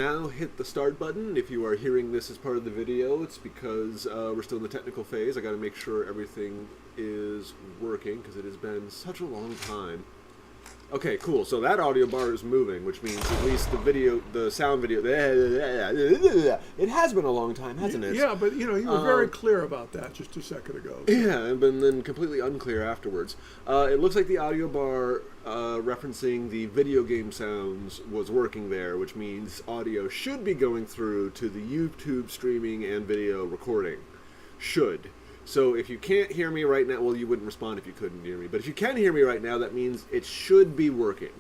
now hit the start button. If you are hearing this as part of the video, it's because we're still in the technical phase. I got to make sure everything is working because it has been such a long time. Okay, cool. So that audio bar is moving, which means at least the sound video, it has been a long time, hasn't it? Yeah, but you were very clear about that just a second ago. So. Yeah, and then completely unclear afterwards. It looks like the audio bar referencing the video game sounds was working there, which means audio should be going through to the YouTube streaming and video recording. Should. So if you can't hear me right now, well, you wouldn't respond if you couldn't hear me. But if you can hear me right now, that means it should be working.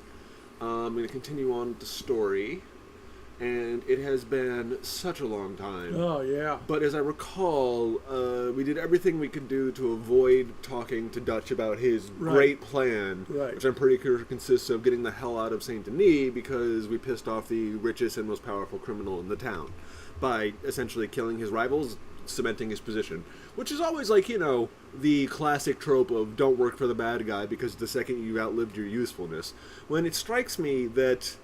I'm going to continue on with the story. And it has been such a long time. Oh, yeah. But as I recall, we did everything we could do to avoid talking to Dutch about his great plan, which I'm pretty sure consists of getting the hell out of Saint Denis because we pissed off the richest and most powerful criminal in the town by essentially killing his rivals, cementing his position, which is always like, the classic trope of don't work for the bad guy because the second you outlived your usefulness. When it strikes me that,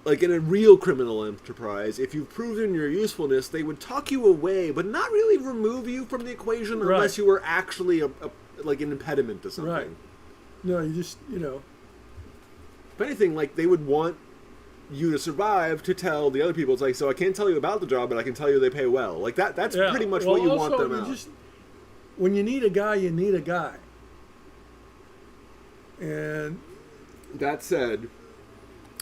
like in a real criminal enterprise, if you've proven your usefulness, they would tuck you away, but not really remove you from the equation unless you were actually like an impediment to something. Right. No, you just, If anything, like they would want you to survive to tell the other people. It's like, so I can't tell you about the job, but I can tell you they pay well. Like that's pretty much what you want them out. When you need a guy, you need a guy. And that said,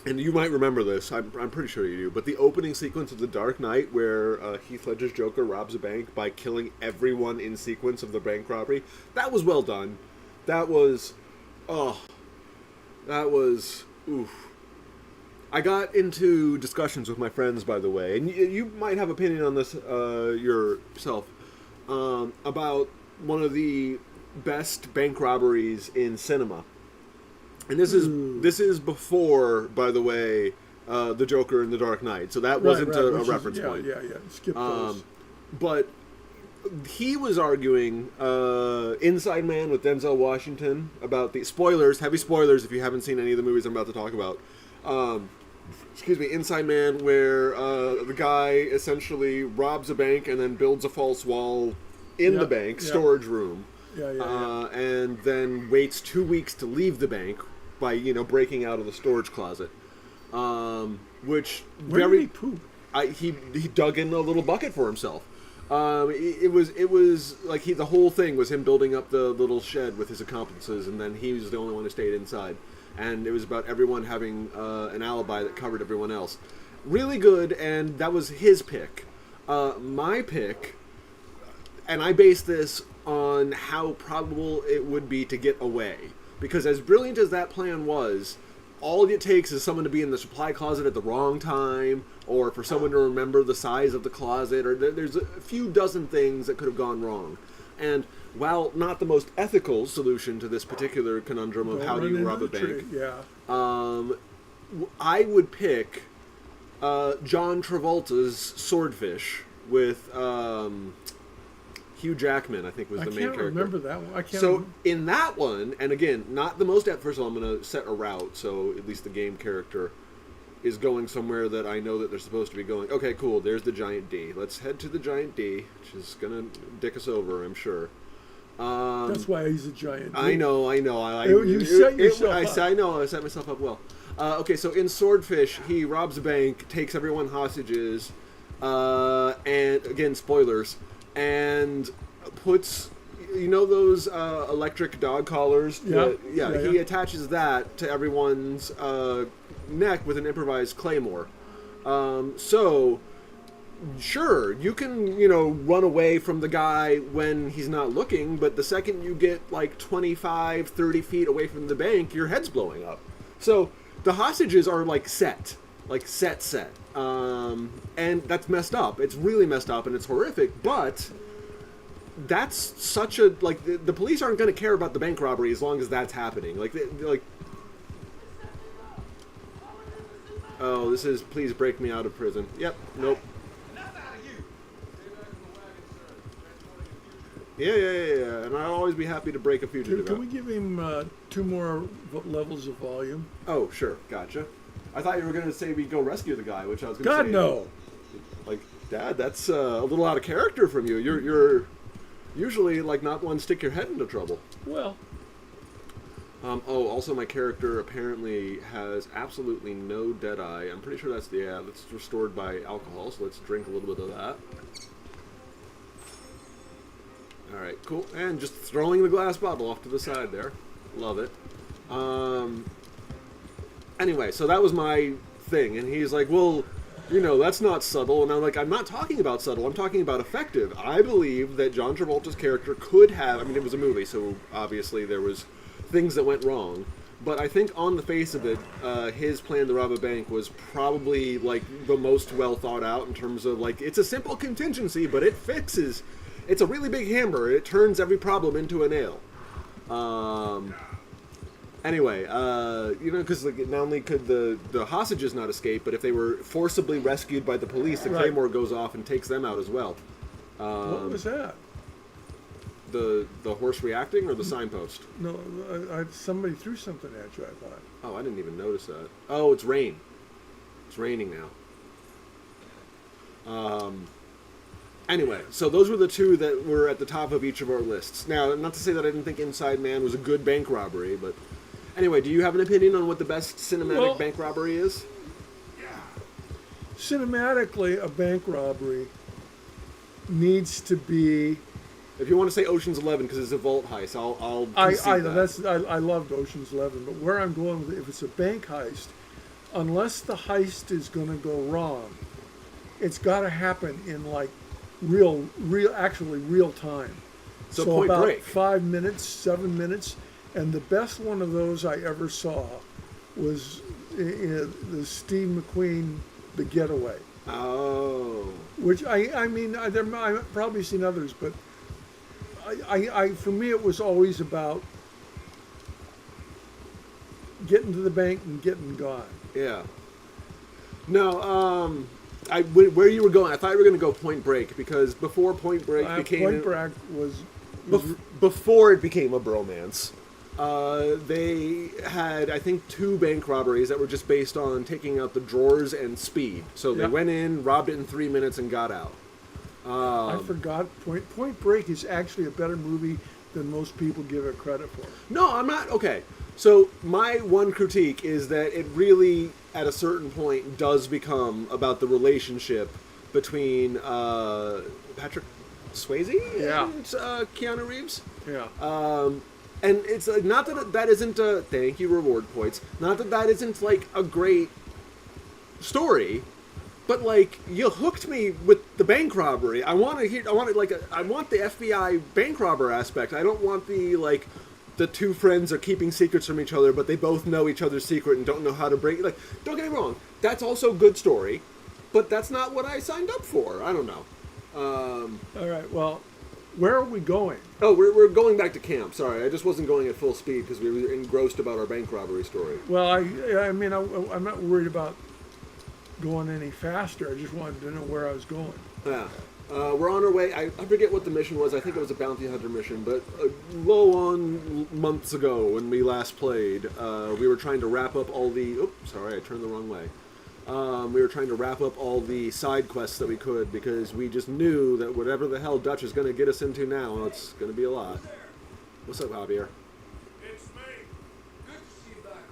and you might remember this, I'm pretty sure you do, but the opening sequence of The Dark Knight where Heath Ledger's Joker robs a bank by killing everyone in sequence of the bank robbery, that was well done. That was oof. I got into discussions with my friends, by the way, and you might have opinion on this yourself, about one of the best bank robberies in cinema. And this is before, by the way, the Joker and The Dark Knight, so that wasn't a reference point. Yeah. Skip those. But he was arguing Inside Man with Denzel Washington about the spoilers, heavy spoilers if you haven't seen any of the movies I'm about to talk about. Inside Man, where the guy essentially robs a bank and then builds a false wall in the bank, storage room. And then waits 2 weeks to leave the bank by, breaking out of the storage closet. Which Where did he poop? He dug in a little bucket for himself. It was like the whole thing was him building up the little shed with his accomplices, and then he was the only one who stayed inside. And it was about everyone having an alibi that covered everyone else. Really good, and that was his pick. My pick, and I based this on how probable it would be to get away. Because as brilliant as that plan was, all it takes is someone to be in the supply closet at the wrong time, or for someone to remember the size of the closet, or there's a few dozen things that could have gone wrong. And while not the most ethical solution to this particular conundrum of how do you rob a bank, I would pick John Travolta's Swordfish with Hugh Jackman, I think, was the main character. I can't remember that one. So in that one, and again, not the most... First of all, I'm going to set a route, so at least the game character is going somewhere that I know that they're supposed to be going. Okay, cool, there's the giant D. Let's head to the giant D, which is going to dick us over, I'm sure. That's why he's a giant D. I know. You set yourself up. I know, I set myself up well. Okay, so in Swordfish, he robs a bank, takes everyone hostages, and again, spoilers, and puts, those electric dog collars? He attaches that to everyone's neck with an improvised claymore. Sure, you can, run away from the guy when he's not looking, but the second you get, 25, 30 feet away from the bank, your head's blowing up. So the hostages are, set. And that's messed up. It's really messed up, and it's horrific, but that's such a... the police aren't going to care about the bank robbery as long as that's happening. Oh, this is please break me out of prison. Yep, nope. Yeah, and I'll always be happy to break a fugitive out. Can we give him 2 more levels of volume? Oh, sure, gotcha. I thought you were going to say we go rescue the guy, which I was going to God, say. no. Like, Dad, that's a little out of character from you. You're usually like not one to stick your head into trouble. Well. Also my character apparently has absolutely no dead eye. I'm pretty sure that's restored by alcohol, so let's drink a little bit of that. Alright, cool. And just throwing the glass bottle off to the side there. Love it. Anyway, so that was my thing, and he's like, well, that's not subtle. And I'm like, I'm not talking about subtle, I'm talking about effective. I believe that John Travolta's character could have, it was a movie, so obviously there was things that went wrong, but I think on the face of it, his plan to rob a bank was probably like the most well thought out in terms of like, it's a simple contingency, but it's a really big hammer. It turns every problem into a nail. Anyway, because like, not only could the hostages not escape, but if they were forcibly rescued by the police, the claymore goes off and takes them out as well. What was that? The horse reacting or the signpost? No, somebody threw something at you, I thought. Oh, I didn't even notice that. Oh, it's rain. It's raining now. Anyway, so those were the two that were at the top of each of our lists. Now, not to say that I didn't think Inside Man was a good bank robbery, but anyway, do you have an opinion on what the best cinematic bank robbery is? Cinematically, a bank robbery needs to be... If you want to say Ocean's 11 because it's a vault heist, I'll concede that. I loved Ocean's 11, but where I'm going with it, if it's a bank heist, unless the heist is going to go wrong, it's got to happen in like real time. So Point about Break. 5 minutes, 7 minutes, and the best one of those I ever saw was the Steve McQueen, The Getaway. Oh. Which I've probably seen others, but for me, it was always about getting to the bank and getting gone. Yeah. No, where you were going, I thought you were going to go Point Break, because before Point Break became... Point Break was before it became a bromance, they had, I think, 2 bank robberies that were just based on taking out the drawers and speed. So they went in, robbed it in 3 minutes, and got out. I forgot. Point Break is actually a better movie than most people give it credit for. No, I'm not. Okay. So my one critique is that it really, at a certain point, does become about the relationship between Patrick Swayze and Keanu Reeves. Yeah. And it's not that isn't a... Thank you, reward points. Not that isn't, like, a great story... But like, you hooked me with the bank robbery. I want the FBI bank robber aspect. I don't want the 2 friends are keeping secrets from each other, but they both know each other's secret and don't know how to break. Like, don't get me wrong, that's also a good story, but that's not what I signed up for. I don't know. All right. Well, where are we going? Oh, we're going back to camp. Sorry, I just wasn't going at full speed because we were engrossed about our bank robbery story. Well, I'm not worried about going any faster. I just wanted to know where I was going. Yeah. We're on our way. I forget what the mission was. I think it was a bounty hunter mission, but months ago when we last played, we were trying to wrap up all the... Oops, sorry, I turned the wrong way. We were trying to wrap up all the side quests that we could because we just knew that whatever the hell Dutch is going to get us into now, it's going to be a lot. What's up, Javier? It's me. Good to see you back,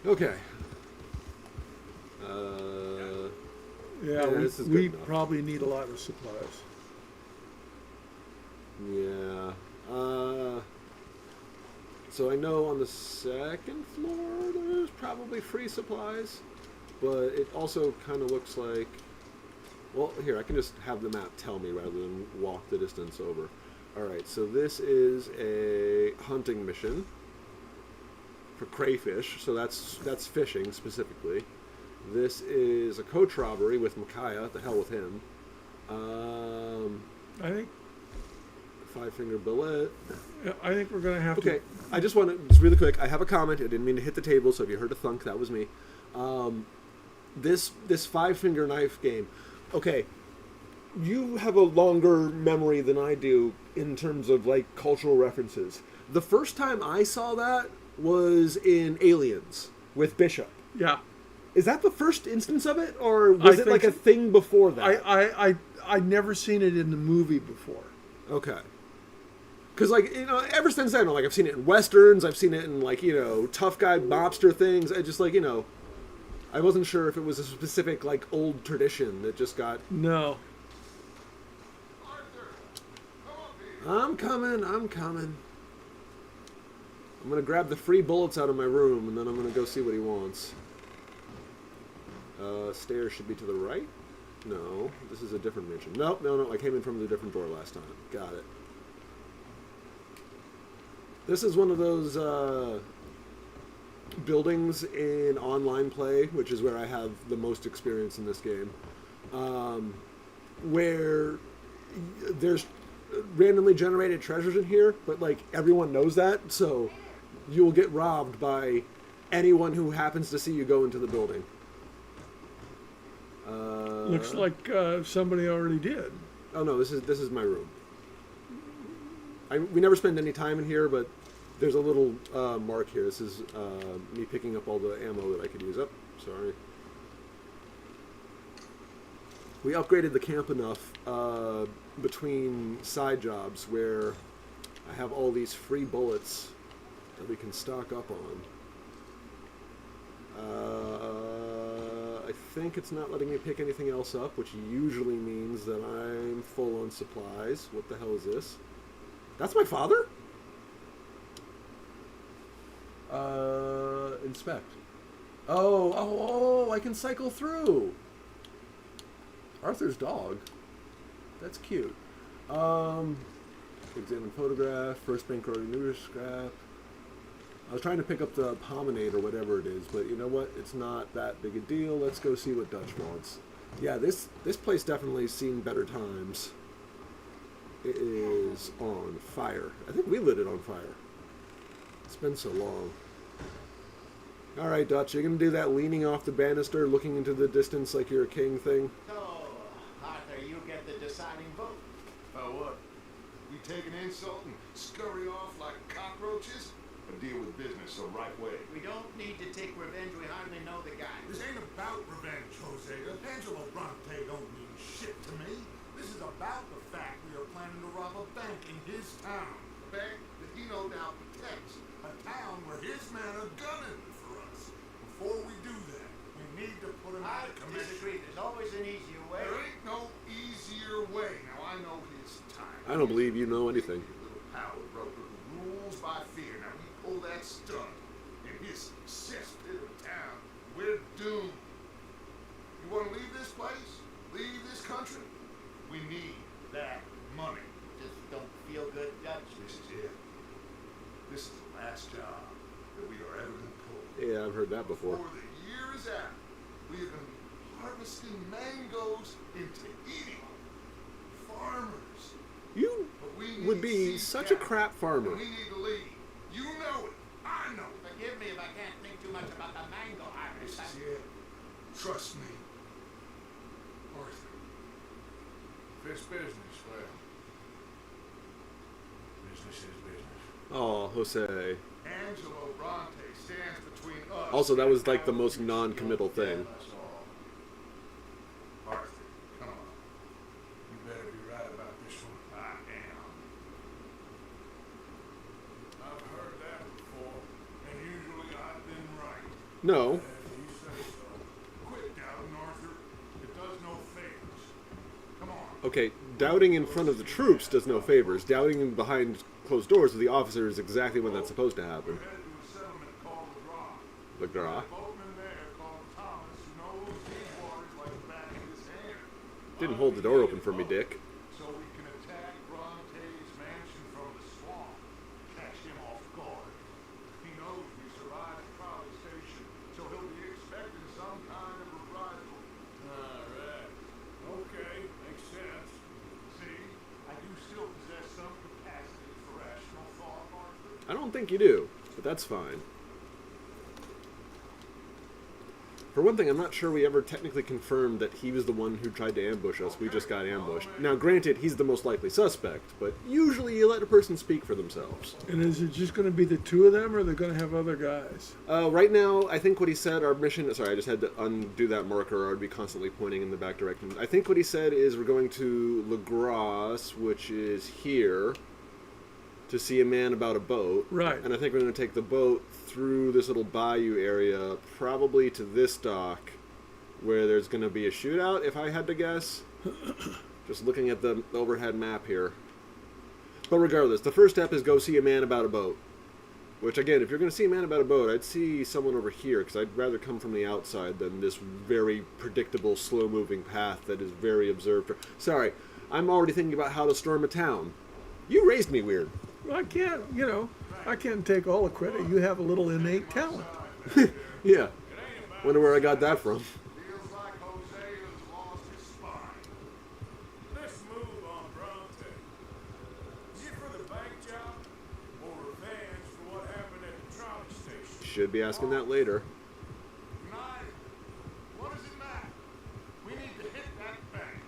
Arthur. Okay. We probably need a lot of supplies. Yeah. So I know on the 2nd floor there's probably free supplies, but it also kind of looks like... Well, here, I can just have the map tell me rather than walk the distance over. Alright, so this is a hunting mission for crayfish, so that's fishing specifically. This is a coach robbery with Micaiah. The hell with him. I think 5-finger billet. I think we're going to have to... Okay, I just want to, just really quick, I have a comment. I didn't mean to hit the table, so if you heard a thunk, that was me. This 5-finger knife game. Okay, you have a longer memory than I do in terms of, cultural references. The first time I saw that was in Aliens. with Bishop. Yeah. Is that the first instance of it, or was I it like think a thing before that? I'd never seen it in the movie before. Okay. Because, like, you know, ever since then, like, I've seen it in westerns, I've seen it in, like, you know, tough guy mobster things. I just, like, you know, I wasn't sure if it was a specific, like, old tradition that just got... No. Arthur, come up here. I'm coming. I'm gonna grab the free bullets out of my room, and then I'm gonna go see what he wants. Stairs should be to the right? No, this is a different mansion. No, I came in from the different door last time. Got it. This is one of those buildings in online play, which is where I have the most experience in this game, where there's randomly generated treasures in here, but like everyone knows that, so you will get robbed by anyone who happens to see you go into the building. Looks like somebody already did. Oh no, this is my room. We never spend any time in here, but there's a little mark here. This is me picking up all the ammo that I could use. Oh, sorry. We upgraded the camp enough between side jobs where I have all these free bullets that we can stock up on. I think it's not letting me pick anything else up, which usually means that I'm full on supplies. What the hell is this? That's my father? Inspect. Oh, I can cycle through. Arthur's dog. That's cute. Examine photograph, first bankroll news scrap. I was trying to pick up the promenade or whatever it is, but you know what? It's not that big a deal. Let's go see what Dutch wants. Yeah, this place definitely seen better times. It is on fire. I think we lit it on fire. It's been so long. All right, Dutch, you're going to do that leaning off the banister, looking into the distance like you're a king thing? So, Arthur, you get the deciding vote. Oh, what? We take an insult and scurry off like cockroaches? Or deal with business the right way? We don't need to take revenge. We hardly know the guy. This ain't about revenge, Jose. Angelo Bronte don't mean shit to me. This is about the fact we are planning to rob a bank in his town. A bank that he no doubt protects. A town where his men are gunning for us. Before we do that, we need to put him out I of commission. disagree. There's always an easier way. There ain't no easier way. Now I know his time. I don't believe you know anything. Little power broker who rules by fear. Now we pull that stunt in his cesspit of a town. We're doomed. You want to leave this place? Leave this country? We need that money. Just don't feel good, Dutch. This is it. This is the last job that we are ever going to pull. Yeah, I've heard that before. Before the year is out, we are going to be harvesting mangoes into eating. Farmers. You But we need would be seed such a capital, crap and farmer. we need to leave. You know it. I know it. Forgive me if I can't think too much about the mango harvest. This is it. Trust me. Arthur. If it's business, well, business is business. Oh, Jose. Angelo Bronte stands between us. Also, that was like the and most our non-committal future. thing. That's all. Arthur, come on. You better be right about this one. I am. I've heard that before, and usually I've been right. No. If you say so. Quit doubting, Arthur. It does no favors. Come on. Okay, doubting in front of the troops does no favors. Doubting behind closed doors with the officer is exactly when that's supposed to happen. We're headed to a settlement called The the Draw. Gra. A boatman there called Thomas who knows these waters like the back of his hand. Didn't hold the door open for me, Dick. So we can attack Bronte's mansion from the swamp. Catch him off guard. He knows we survived at Crowley Station, so he'll be expecting some kind of reprisal. Alright. Okay, makes sense. See, I do still possess some capacity for rational thought, Arthur. I don't think you do, but that's fine. For one thing, I'm not sure we ever technically confirmed that he was the one who tried to ambush us. We just got ambushed. Now, granted, he's the most likely suspect, but usually you let a person speak for themselves. And is it just going to be the two of them, or are they going to have other guys? Right now, I think what he said, our mission... Sorry, I just had to undo that marker, or I'd be constantly pointing in the back direction. I think what he said is we're going to Lagros, which is here, to see a man about a boat. Right. And I think we're going to take the boat through this little bayou area, probably to this dock, where there's going to be a shootout, if I had to guess. Just looking at the overhead map here. But regardless, the first step is go see a man about a boat. Which, again, if you're going to see a man about a boat, I'd see someone over here, because I'd rather come from the outside than this very predictable, slow-moving path that is very observed. Sorry, I'm already thinking about how to storm a town. You raised me weird. I can't, I can't take all the credit. You have a little innate talent. Yeah. Wonder where I got that from. Feels like Jose has lost his spine. Let's move on, Bronte. Is it for the bank job or revenge for what happened at the trolley station? Should be asking that later. Nine. What does it matter? We need to hit that bank.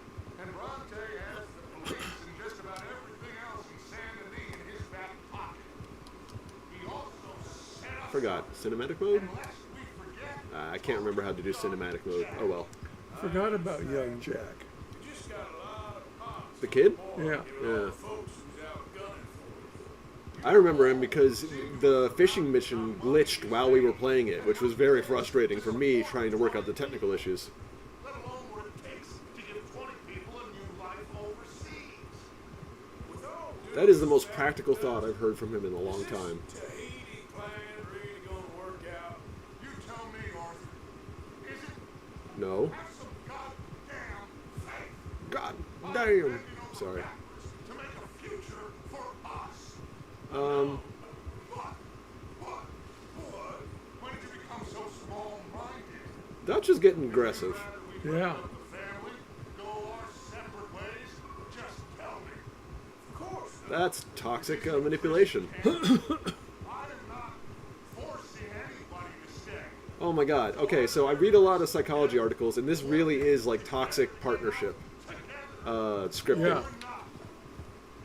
And Bronte has the police and just about everything else in San Denis in his back pocket. He also set up... Forgot. Cinematic mode? Unless we forget... I can't remember how to do cinematic mode. Oh well. Forgot about young Jack. You just got a lot of pops. The kid? Yeah. Yeah. Folks who's out gunning for you. I remember him because the fishing mission glitched while we were playing it, which was very frustrating for me trying to work out the technical issues. Let alone what it takes to give 20 people a new life overseas. With all due That is the most practical thought I've heard from him in a long time. Tahiti plan really gonna work out? You tell me, Arthur. Is it? No. Have some goddamn faith. God damn. Bending over Sorry. backwards to make a future for us. What? What? When did you become so small-minded? Dutch is getting aggressive. Rather we Yeah. break up the family, go our separate ways? Just tell me. Of course. That's toxic manipulation. I am not forcing anybody to stay. Oh my god. Okay, so I read a lot of psychology articles, and this really is like toxic partnership scripting. Yeah. Or not.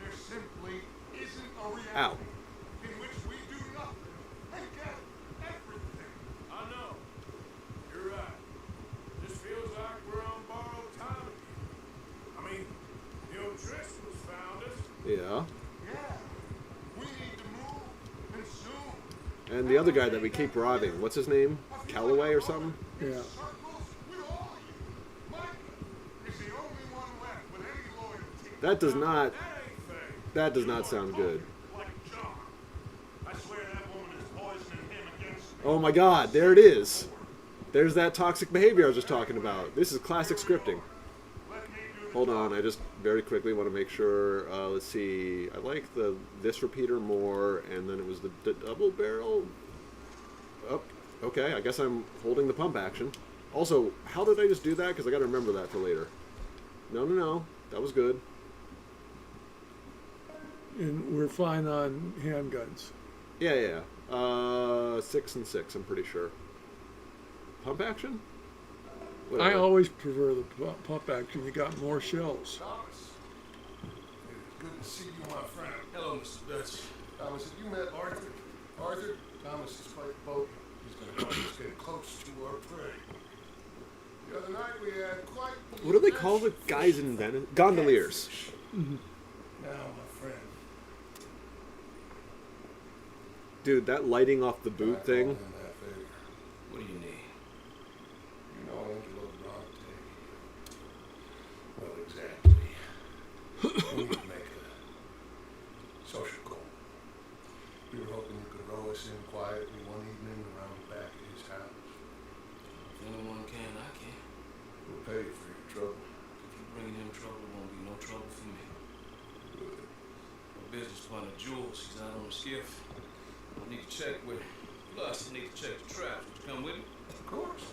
There simply isn't a reality Ow. in which we do nothing and get everything. I know. You're right. This feels like we're on borrowed time again. I mean, the old Driscoll's found us. Yeah. Yeah. We need to move, and soon. And the other guy that we keep robbing, what's his name? Calloway or something? Yeah. Circles with all of you. Micah is the only one left with any loyalty. That does not That ain't fair. that does not sound good. Like John. I swear that woman is poisoning him against me. Oh my god, there it is. There's that toxic behavior I was just talking about. This is classic scripting. Let me do the Hold on, I just very quickly want to make sure. Let's see. I like this repeater more, and then it was the double barrel. Oh, okay. I guess I'm holding the pump action. Also, how did I just do that? Because I got to remember that for later. No. That was good. And we're fine on handguns. Yeah. 6 and 6, I'm pretty sure. Pump action? I Whatever. always prefer the pump action. You got more shells. Thomas, it's good to see you, my friend. Hello, Mr. Dutch. Thomas, have you met Arthur? Arthur, Thomas is quite bold. He's going to get close to our prey. The other night we had quite the What do they call the adventure guys in Venice? Gondoliers. Now, my friend. Dude, that lighting off the boot thing. What do you need? You know Angelo Bronte. Well, exactly. We need to make a social call. We were hoping you could row us in quietly one evening around the back of his house. If anyone can, I can. We'll pay you for your trouble. If you bring him trouble, it won't be no trouble for me. Good. My business partner, Jules, she's out on the skiff. I need to check with her. Plus, I need to check the traps. Would you come with me? Of course.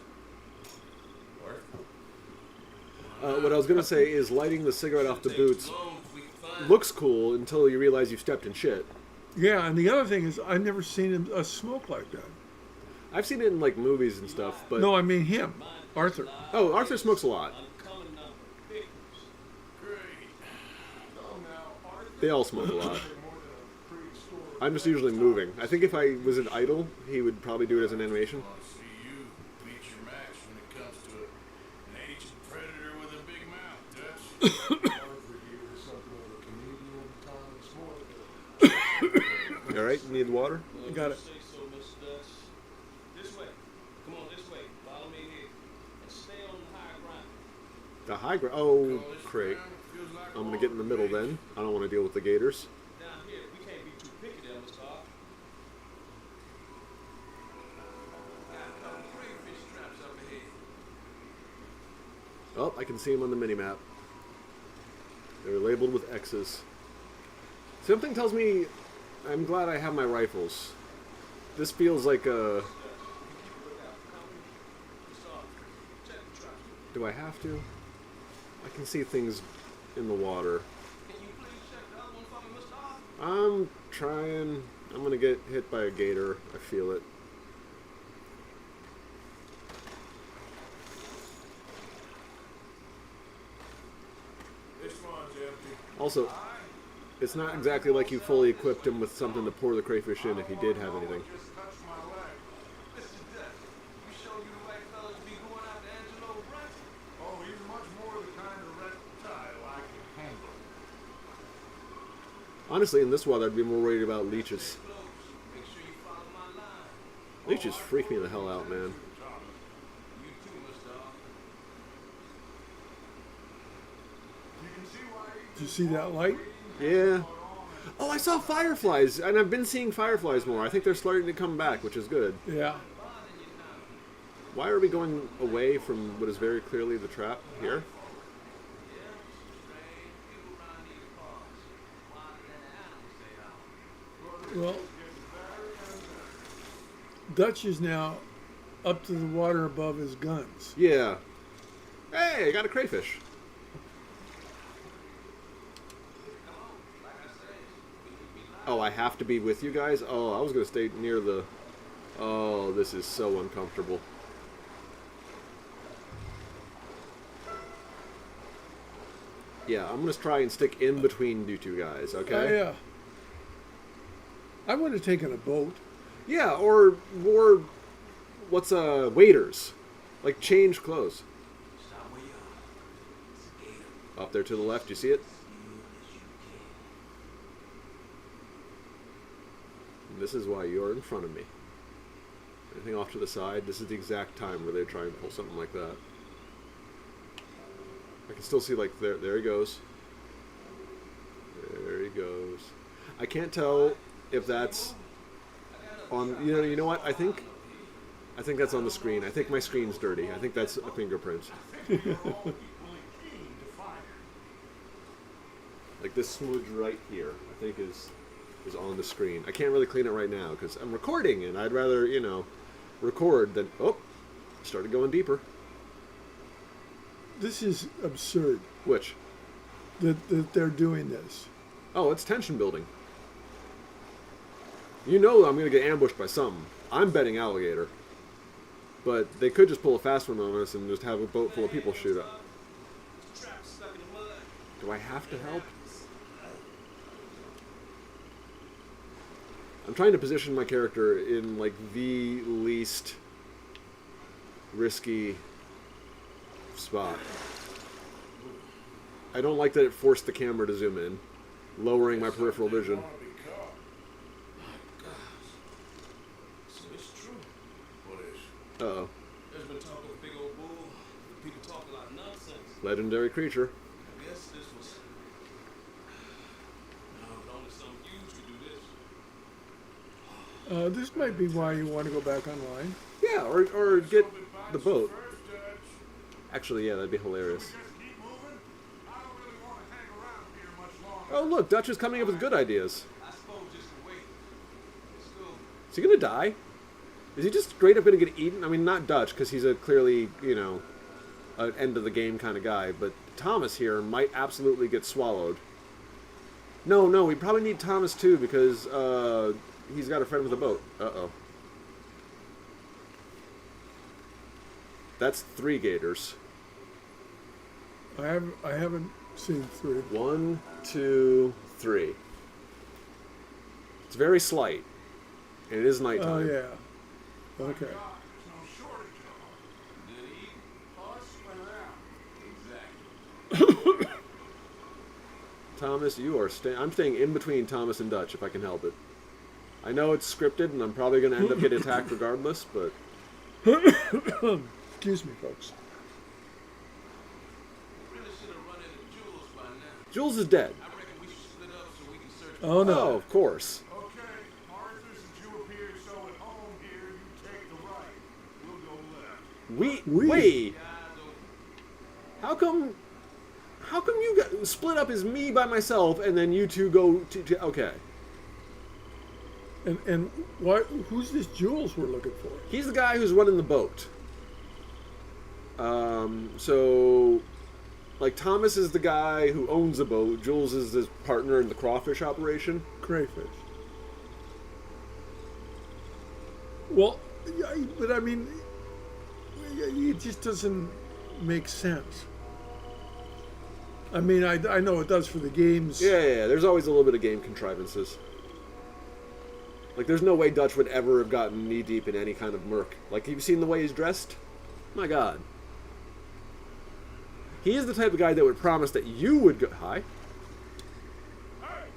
Arthur. What I was going to say is lighting the cigarette off the Shouldn't take boots too long if we can find looks cool until you realize you stepped in shit. Yeah, and the other thing is I've never seen a smoke like that. I've seen it in like movies and stuff, but No, I mean him, Arthur. oh, Arthur smokes a lot. Uncommon number. Victims. Great. So now, Arthur They all smoke a lot. more than a prehistoric I'm just usually moving. I think if I was an idol, he would probably do it as an animation. I want to see you beat your match when it comes to an ancient predator with a big mouth, Dutch. Arthur here is something of a comedian, Thomas More. All right, you need water? Well, Got if it. you say so, Mr. Dutch. This way. Come on, this way. Follow me here. And stay on the high ground. The high ground. Oh, Call this great. ground, feels like I'm a gonna get in the middle then. I don't want to deal with the gators. Down here, we can't be too picky there, Mr. Arthur. Got a couple crayfish traps up ahead. Oh, I can see them on the mini map. They're labeled with X's. Something tells me I'm glad I have my rifles. This feels like a. Do I have to? I can see things in the water. Can you please check the other one for me, Mr. Arthur? I'm trying. I'm gonna get hit by a gator. I feel it. This one's empty. Also, it's not exactly like you fully equipped him with something to pour the crayfish in if he did have anything. Just touched my leg. Mr. Dutch, you sure you the right fellow to be going after Angelo Brunson? Oh, he's much more the kind of reptile I can handle. Honestly, in this weather, I'd be more worried about leeches. Close. Make sure you follow my line. Leeches freak me the hell out, man. You too, Mr. Arthur. You can see why Did you see that light? Yeah. Oh, I saw fireflies, and I've been seeing fireflies more. I think they're starting to come back, which is good. Yeah. Why are we going away from what is very clearly the trap here? Well, Dutch is now up to the water above his guns. Yeah. Hey, I got a crayfish. Oh, I have to be with you guys? Oh, I was going to stay near the... Oh, this is so uncomfortable. Yeah, I'm going to try and stick in between you two guys, okay? Yeah. I would have taken a boat. Yeah, or what's waiters? Like change clothes. Up there to the left, you see it? And this is why you're in front of me. Anything off to the side, this is the exact time where they try and pull something like that. I can still see like there he goes. There he goes. I can't tell if that's on you know what? I think that's on the screen. I think my screen's dirty. I think that's a fingerprint. Like this smudge right here, I think is on the screen. I can't really clean it right now because I'm recording and I'd rather, record than started going deeper. This is absurd Which? that they're doing this. Oh, it's tension building. You know I'm going to get ambushed by something. I'm betting alligator. But they could just pull a fast one on us and just have a boat full of people shoot up. Do I have to help? I'm trying to position my character in like the least risky spot. I don't like that it forced the camera to zoom in, lowering my peripheral vision. So it's true. What is? Uh-oh. There's been talk of a big old bull. People talk a lot of nonsense. Legendary creature. I guess this was. No, but only some huge could do this. This might be why you want to go back online. Yeah, or get the boat. First, Judge. Actually, yeah, that'd be hilarious. Just keep moving. I don't really want to hang around here much longer. Oh, look, Dutch is coming up with good ideas. I suppose just to wait. Let's go. Is he gonna die? Is he just straight up gonna get eaten? I mean, not Dutch, because he's a clearly, an end of the game kind of guy, but Thomas here might absolutely get swallowed. No, we probably need Thomas too, because he's got a friend with a boat. Uh-oh. That's 3 gators. I haven't seen 3. 1, 2, 3. It's very slight. And it is nighttime. Oh yeah. Okay. God, there's no shortage of them. Good eating. Oh, let's spread it out. Exactly. Thomas, you are I'm staying in between Thomas and Dutch if I can help it. I know it's scripted and I'm probably going to end up getting attacked regardless, but Excuse me, folks. Really should have run into Jules by now. Jules is dead. I reckon we should split up so we can search. Oh Oh, no. of course. Okay, Arthur, since you appear so at home here, you take the right. We'll go left. We? Wait. Eyes open. How come you got split up as me by myself and then you two go to okay. And what? Who's this Jules we're looking for? He's the guy who's running the boat. So like Thomas is the guy who owns the boat. Jules is his partner in the crawfish operation. Crayfish. Well, but I mean, it just doesn't make sense. I mean, I know it does for the games. Yeah. There's always a little bit of game contrivances. Like, there's no way Dutch would ever have gotten knee deep in any kind of murk. Like, have you seen the way he's dressed? My God. He is the type of guy that would promise that you would go. Hi. Hey,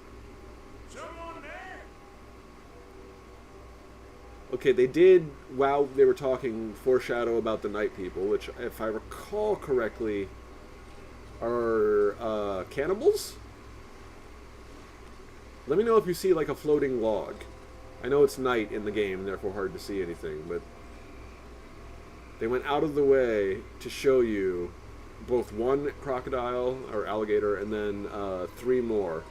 someone there? Okay, they did, while they were talking, foreshadow about the Night People, which, if I recall correctly, are cannibals? Let me know if you see, like, a floating log. I know it's night in the game, therefore hard to see anything, but they went out of the way to show you both one crocodile or alligator and then 3 more.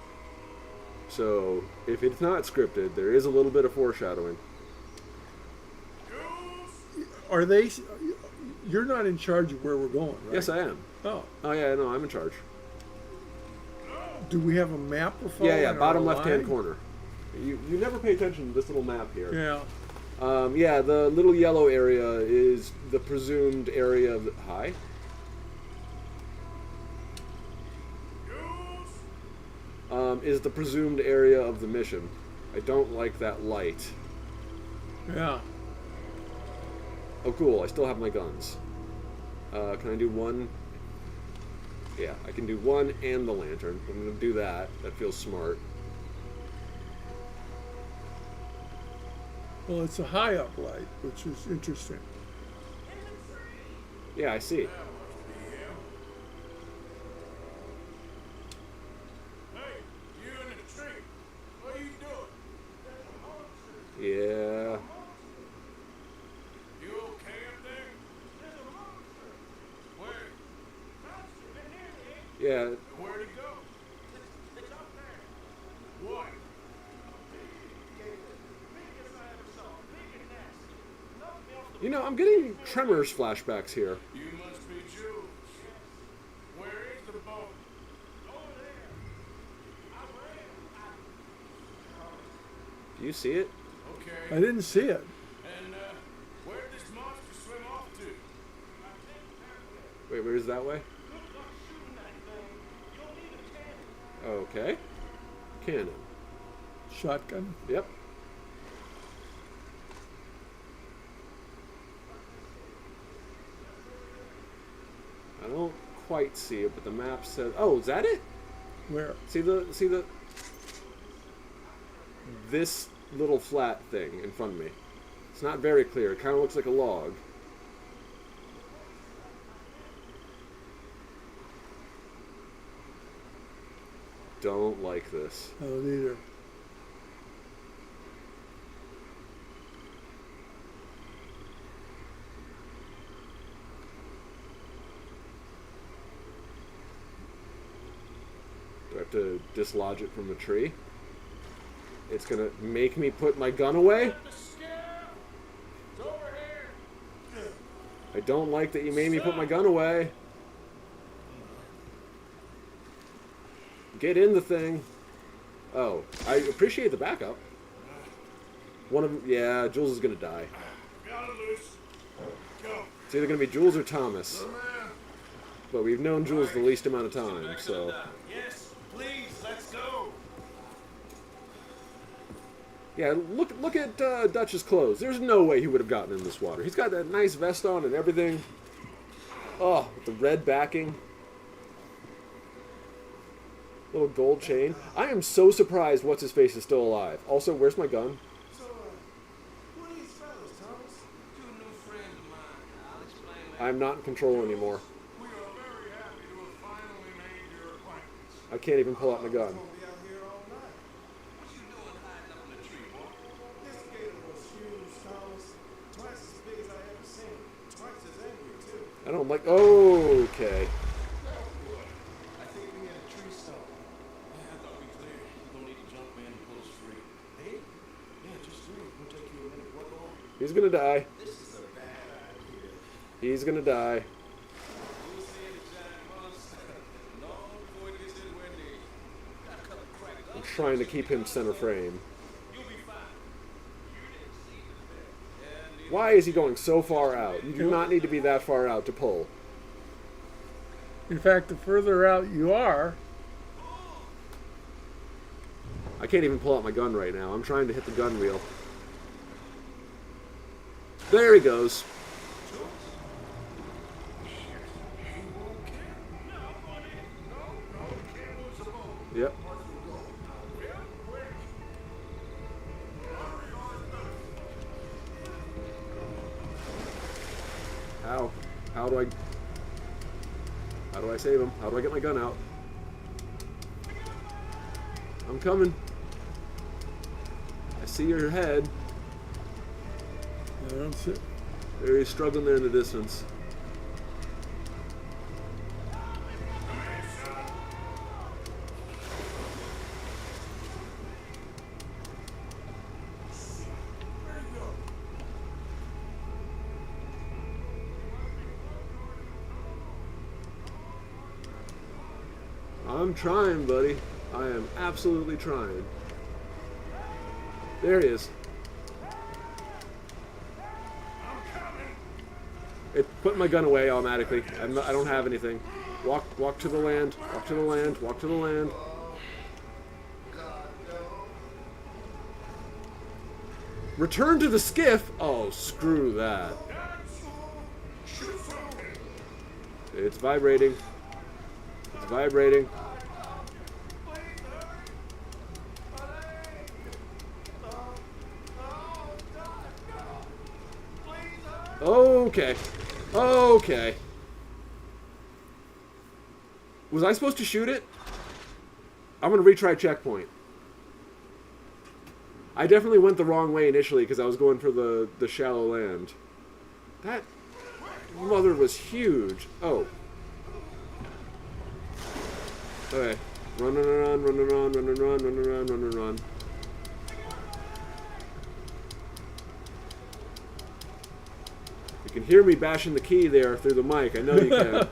So if it's not scripted, there is a little bit of foreshadowing. Jules? Are they? You're not in charge of where we're going, right? Yes, I am. Oh, Oh yeah, no, I'm in charge. do we have a map we're following? Yeah, or bottom a left-hand line? corner. You never pay attention to this little map here. Yeah. Yeah, the little yellow area is the presumed area of the... Hi? Jules? Is the presumed area of the mission. I don't like that light. Yeah. Oh, cool, I still have my guns. Can I do one? Yeah, I can do one and the lantern. I'm going to do that. That feels smart. Well, it's a high up light, which is interesting. Yeah, I see. That must be him. Hey, you in the tree. What are you doing? Yeah. You okay up there? Where? Yeah. Where'd he go? It's up there. What? You know, I'm getting Tremors flashbacks here. You must be Jules. Where is the boat? Over there. Do you see it? Okay. I didn't see it. And where'd this monster swim off to? Wait, where's that way? Okay. Cannon. Shotgun. Yep. I don't quite see it, but the map says... Oh, is that it? Where? See the... This little flat thing in front of me. It's not very clear. It kind of looks like a log. Don't like this. I don't either. Do I have to dislodge it from the tree? It's gonna make me put my gun away? The scout! It's over here! I don't like that you made me put my gun away. Get in the thing. Oh, I appreciate the backup. One of them, yeah, Jules is gonna die. Got it loose. Go. It's either going to be Jules or Thomas. Little man. But we've known Jules the least amount of time, so... Yes, please, let's go. Yeah, look at Dutch's clothes. There's no way he would have gotten in this water. He's got that nice vest on and everything. Oh, with the red backing. Little gold chain. I am so surprised What's-His-Face is still alive. Also, where's my gun? So, who are these fellas, Thomas? Two new friends of mine. I'll explain later. I'm not in control anymore. We are very happy to have finally made your acquaintance. I can't even pull out my gun. We'll be out here all night. What you doing hiding up in the tree, boy? This gator was huge, Thomas. Twice as big as I ever seen. Twice as angry, too. I don't like... Okay. I think we hit a tree stump. Yeah, I thought we cleared. You don't need to jump in and pull us free. Hey? Yeah, just three. It'll take you a minute. What more? He's gonna die. This is a bad idea. He's gonna die. We'll see in the giant monster. Long before it gets anywhere near you. Got a couple cracked I'm up. trying to keep him center frame. You'll be fine. You didn't see the bear. Yeah, neither. Why is he going so far out? You do not need to be that far out to pull. In fact, the further out you are, I can't even pull out my gun right now. I'm trying to hit the gun wheel. There he goes. Yep. How? How do I save him? How do I get my gun out? I'm coming. I see your head. I don't see. There he's struggling there in the distance. I'm trying, buddy. I am absolutely trying. There he is. It put my gun away automatically. I don't have anything. Walk to the land. Walk to the land. Walk to the land. Return to the skiff. Oh, screw that. It's vibrating. It's vibrating. Okay. Okay. Was I supposed to shoot it? I'm going to retry checkpoint. I definitely went the wrong way initially because I was going for the shallow land. That mother was huge. Oh. Okay. Run, run, run, run, run, run, run, run, run, run, run, run, run. You can hear me bashing the key there through the mic. I know you can.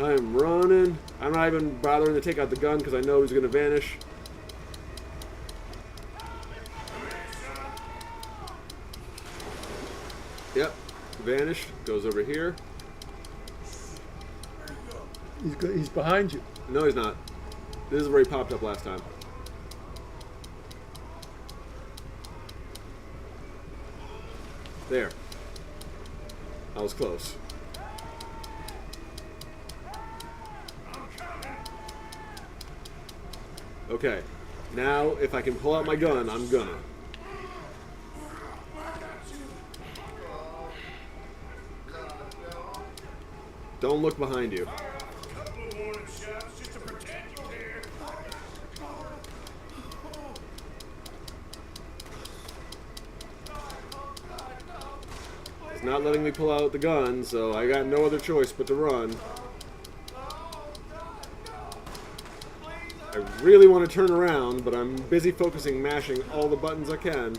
I'm running. I'm not even bothering to take out the gun because I know he's going to vanish. Yep. Vanished. Goes over here. He's behind you. No, he's not. This is where he popped up last time. There. I was close. Okay. Now, if I can pull out my gun, I'm gonna. Don't look behind you. Couple of warning shots just to pretend you care. It's not letting me pull out the gun, so I got no other choice but to run. I really want to turn around, but I'm busy focusing mashing all the buttons I can.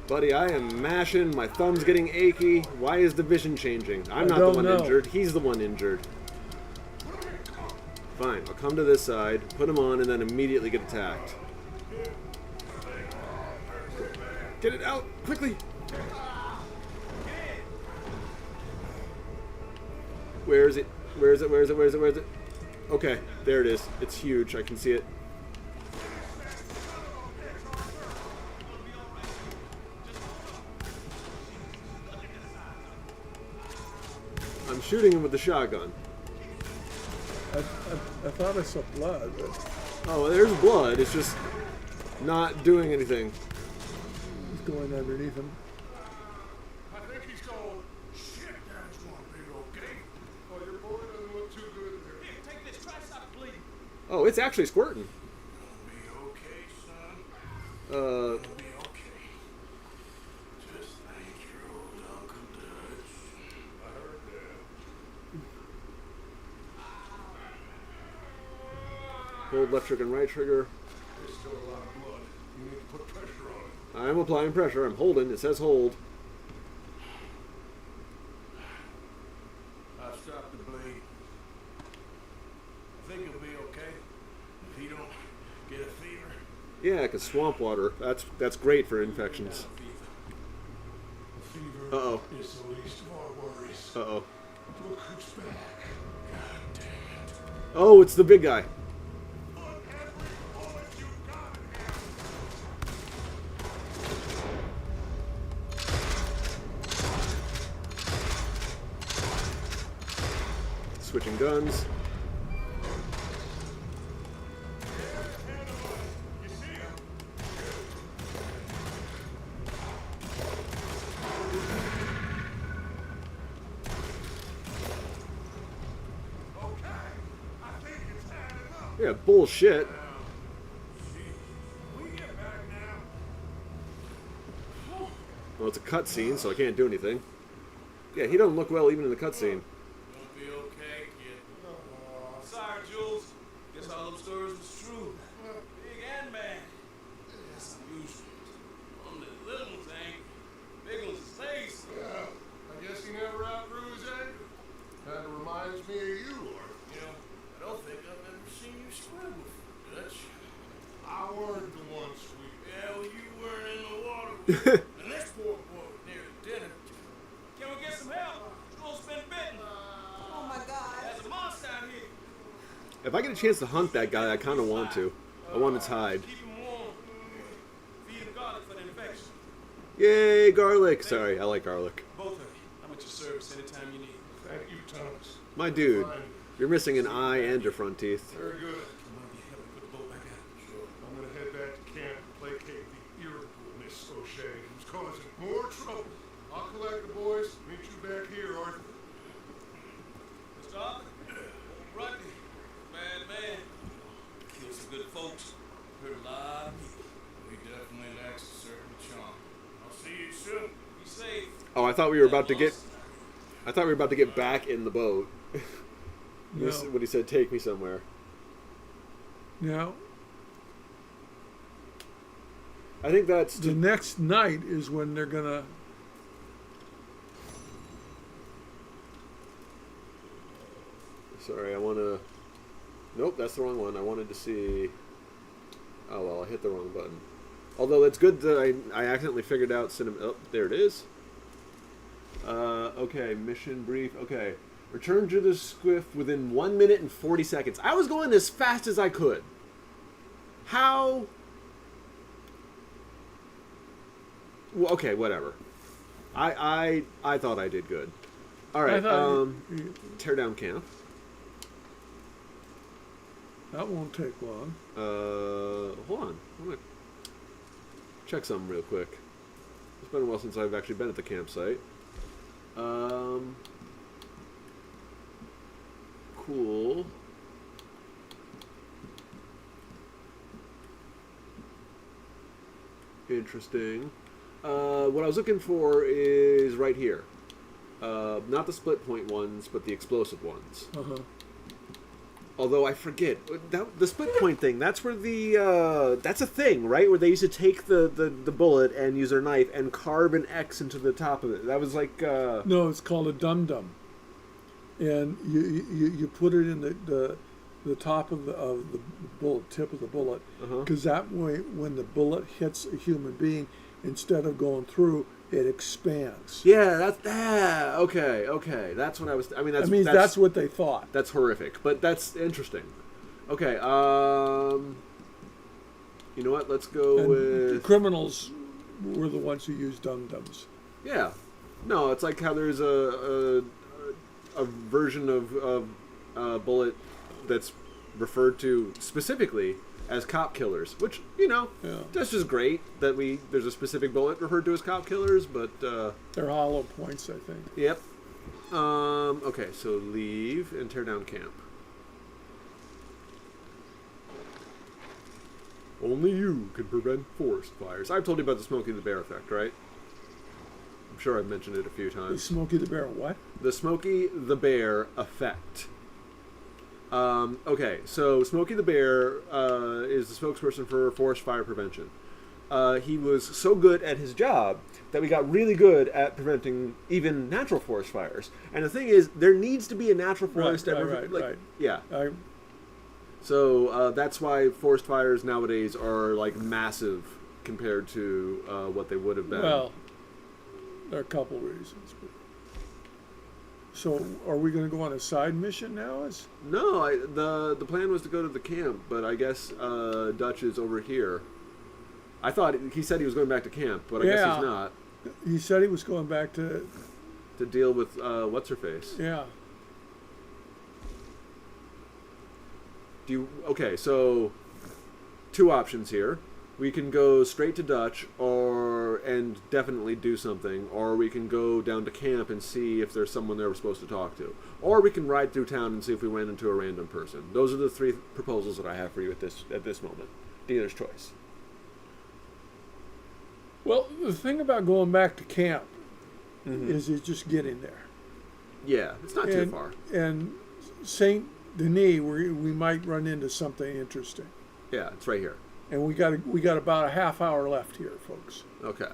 Buddy, I am mashing, my thumb's getting achy. Why is the vision changing? I'm not the one injured, he's the one injured. Fine, I'll come to this side, put him on, and then immediately get attacked. Get it out quickly. Where is it? Where is it? Where is it? Where is it? Where is it? Okay, there it is. It's huge. I can see it. I'm shooting him with the shotgun. I thought I saw blood, but Oh, there's blood. It's just not doing anything. he's going underneath him. I think he's going, shit, that is one big old gate. Oh, your boy doesn't look too good there. Here, take this. Try to stop bleeding. Oh, it's actually squirting. Be okay, son. Uh, Be okay. Just thank your old Uncle Dutch. I heard that. hold left trigger and right trigger. There's still a lot of blood. You need to put pressure on it. I'm applying pressure. I'm holding. It says hold. I've stopped the bleed. I think he'll be okay. If he don't get a fever. Yeah, because swamp water. That's great for infections. The fever Uh-oh. is the least of our worries. Uh-oh. Look who's back. God damn it. Oh, it's the big guy. Put every bullet you got in here. Switching guns. You see him? Okay. I think it's had enough. Yeah, bullshit. We get back now. Well, it's a cutscene, so I can't do anything. Yeah, he don't look well even in the cutscene. Gonna be okay, kid. Sorry, Jules. Guess all them stories was true. Big and bad. That's unusual. On the little thing, big one's his face. Yeah. I guess he never outgrew his anger. Kind of reminds me of you, Lord. You know, I don't think I've ever seen you squirm before, Dutch. I weren't the one sweet. Yeah, well, you weren't in the water. And this poor boy was near the dinner. Can we get some help? Jules been bitten. Oh my God. There's a monster out here. If I get a chance to hunt that guy, I kind of want to. I want its hide. Keep him warm. Feed him garlic for the infection. Yay, garlic! Sorry, I like garlic. Both of you. I'm at your service anytime you need. Thank you, Thomas. My dude, you're missing an eye and your front teeth. Very good. Come on, get help. Put the boat back out. Sure. I'm gonna head back to camp and placate the irritable Miss O'Shea, who's causing more trouble. I'll collect the boys. Meet you back here, Arthur. Mr. Arthur? Rugby. Bad man. Killed some good folks. Hurt a lot of people. We definitely lack a certain charm. I'll see you soon. Be safe. Oh, I thought we were about to get. I thought we were about to get back in the boat. No. When he said, "Take me somewhere." Now, I think that's. the next night is when they're gonna. Sorry, I want to. Nope, that's the wrong one. I wanted to see. Oh well, I hit the wrong button. Although it's good that I accidentally figured out cinema. Oh, there it is. Okay, mission brief. Okay, return to the squiff within 1 minute and 40 seconds. I was going as fast as I could. How? Well, okay, whatever. I thought I did good. All I right. thought Tear down camp. that won't take long. Hold on. I'm gonna check something real quick. It's been a while since I've actually been at the campsite. Cool. Interesting. What I was looking for is right here. Not the split point ones, but the explosive ones. Uh-huh. Although I forget the split point thing. That's where the that's a thing, right? Where they used to take the bullet and use their knife and carve an X into the top of it. That was like No, it's called a dum-dum. And you put it in the top of the bullet, tip of the bullet, Uh-huh. because that way, when the bullet hits a human being, instead of going through, it expands. Yeah, okay. That's what I was. That's what they thought. That's horrific, but that's interesting. Okay, you know what? Let's go And the with criminals were the ones who used dum-dums. yeah. No, it's like how there's a version of bullet that's referred to specifically as cop killers, which Yeah. that's just great that there's a specific bullet referred to as cop killers, but They're hollow points, I think. yep. Okay, so leave and tear down camp. Only you can prevent forest fires. I've told you about the Smokey the Bear effect, right? I'm sure I've mentioned it a few The times. Smokey the Bear, what? The Smokey the Bear effect. Okay, so Smokey the Bear is the spokesperson for forest fire prevention. He was so good at his job that we got really good at preventing even natural forest fires. And the thing is, there needs to be a natural forest. Right. Yeah. So that's why forest fires nowadays are like massive compared to what they would have been. Well, there are a couple reasons. So, are we going to go on a side mission now? No, the plan was to go to the camp, but I guess Dutch is over here. I thought he said he was going back to camp, but I guess he's not. He said he was going back to deal with what's her face. Yeah. Okay, so two options here. We can go straight to Dutch and definitely do something, or we can go down to camp and see if there's someone there we're supposed to talk to. Or we can ride through town and see if we ran into a random person. Those are the three proposals that I have for you at this moment. Dealer's choice. Well, the thing about going back to camp is it's just getting there. Yeah, it's not too far. And Saint Denis, we might run into something interesting. Yeah, it's right here. And we got about a half hour left here, folks. Okay.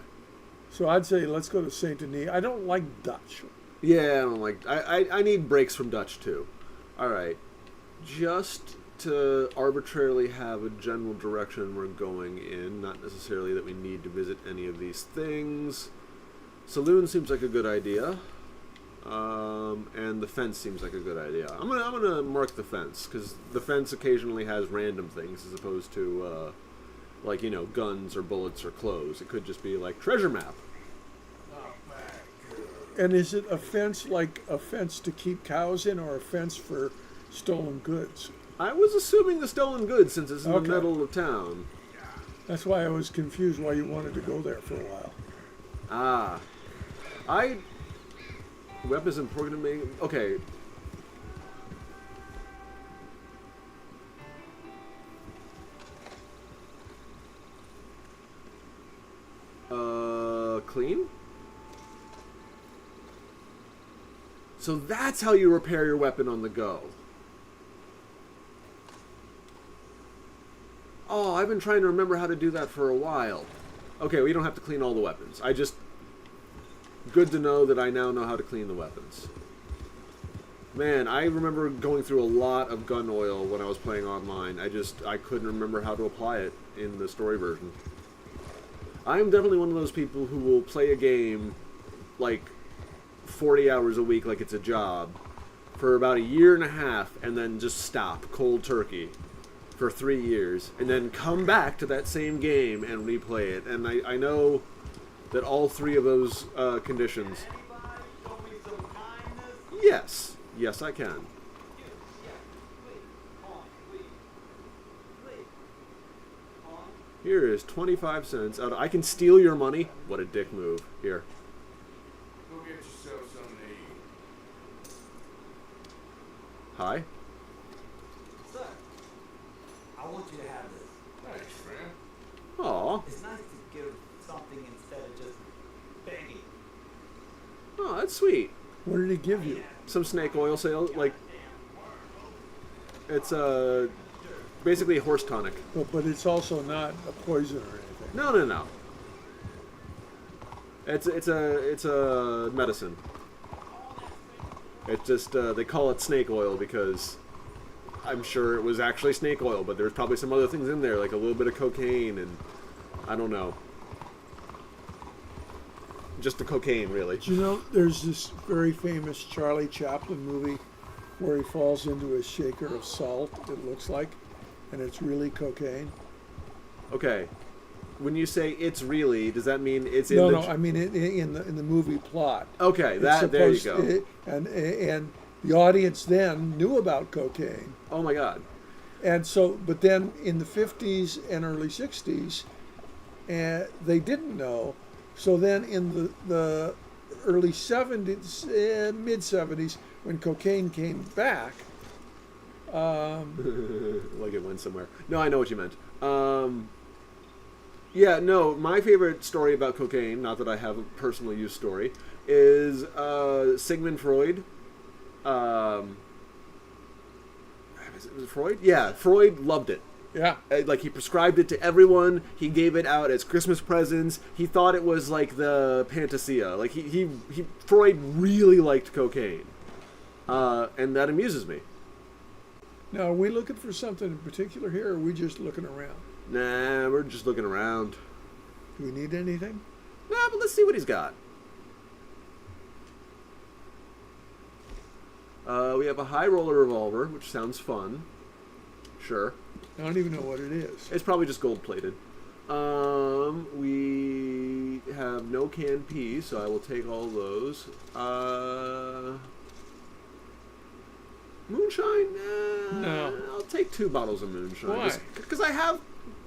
So I'd say let's go to Saint Denis. I don't like Dutch. Yeah, I don't like. I need breaks from Dutch too. All right, just to arbitrarily have a general direction we're going in, not necessarily that we need to visit any of these things. Saloon seems like a good idea, and the fence seems like a good idea. I'm gonna mark the fence because the fence occasionally has random things as opposed to like guns or bullets or clothes. It could just be like treasure map. And is it a fence like a fence to keep cows in, or a fence for stolen goods? I was assuming the stolen goods since it's in the Okay. middle of town. That's why I was confused why you wanted to go there for a while. Weapons and programming. Okay. Clean? So that's how you repair your weapon on the go. Oh, I've been trying to remember how to do that for a while. Okay, we don't have to clean all the weapons. Good to know that I now know how to clean the weapons. Man, I remember going through a lot of gun oil when I was playing online. I couldn't remember how to apply it in the story version. I am definitely one of those people who will play a game like 40 hours a week like it's a job for about a year and a half and then just stop cold turkey for 3 years and then come back to that same game and replay it. And I know that all three of those conditions. Yes, I can. Here is 25 cents. I can steal your money. What a dick move. Here. Go get yourself something to eat. Hi. Sir, I want you to have this. Thanks, friend. Aw. It's nice to give something instead of just begging. Oh, that's sweet. What did he give you? Some snake oil sales. Like, it's basically a horse tonic. But it's also not a poison or anything. No. It's a medicine. It's just they call it snake oil because I'm sure it was actually snake oil, but there's probably some other things in there, like a little bit of cocaine and I don't know. just the cocaine, really. Do you know there's this very famous Charlie Chaplin movie where he falls into a shaker of salt, it looks like, and it's really cocaine? Okay. When you say it's really, does that mean it's in No, the... no, I mean in the movie plot. Okay, It's there you supposed- go. and the audience then knew about cocaine. Oh my God. And so, but then in the 50s and early 60s, they didn't know. So then in the early 70s, mid 70s, when cocaine came back, Like it went somewhere. No, I know what you meant. Yeah, no, my favorite story about cocaine, not that I have a personal use story, is Sigmund Freud. Was it Freud? Yeah, Freud loved it. yeah, Like, he prescribed it to everyone. He gave it out as Christmas presents. He thought it was like the panacea. Like, Freud really liked cocaine. And that amuses me. now are we looking for something in particular here, or are we just looking around? Nah, we're just looking around. Do we need anything? Nah, but let's see what he's got. We have a high roller revolver, which sounds fun. Sure. I don't even know what it is. It's probably just gold plated. We have no canned peas, so I will take all those. Moonshine? No. I'll take 2 bottles of moonshine. Why? Because I have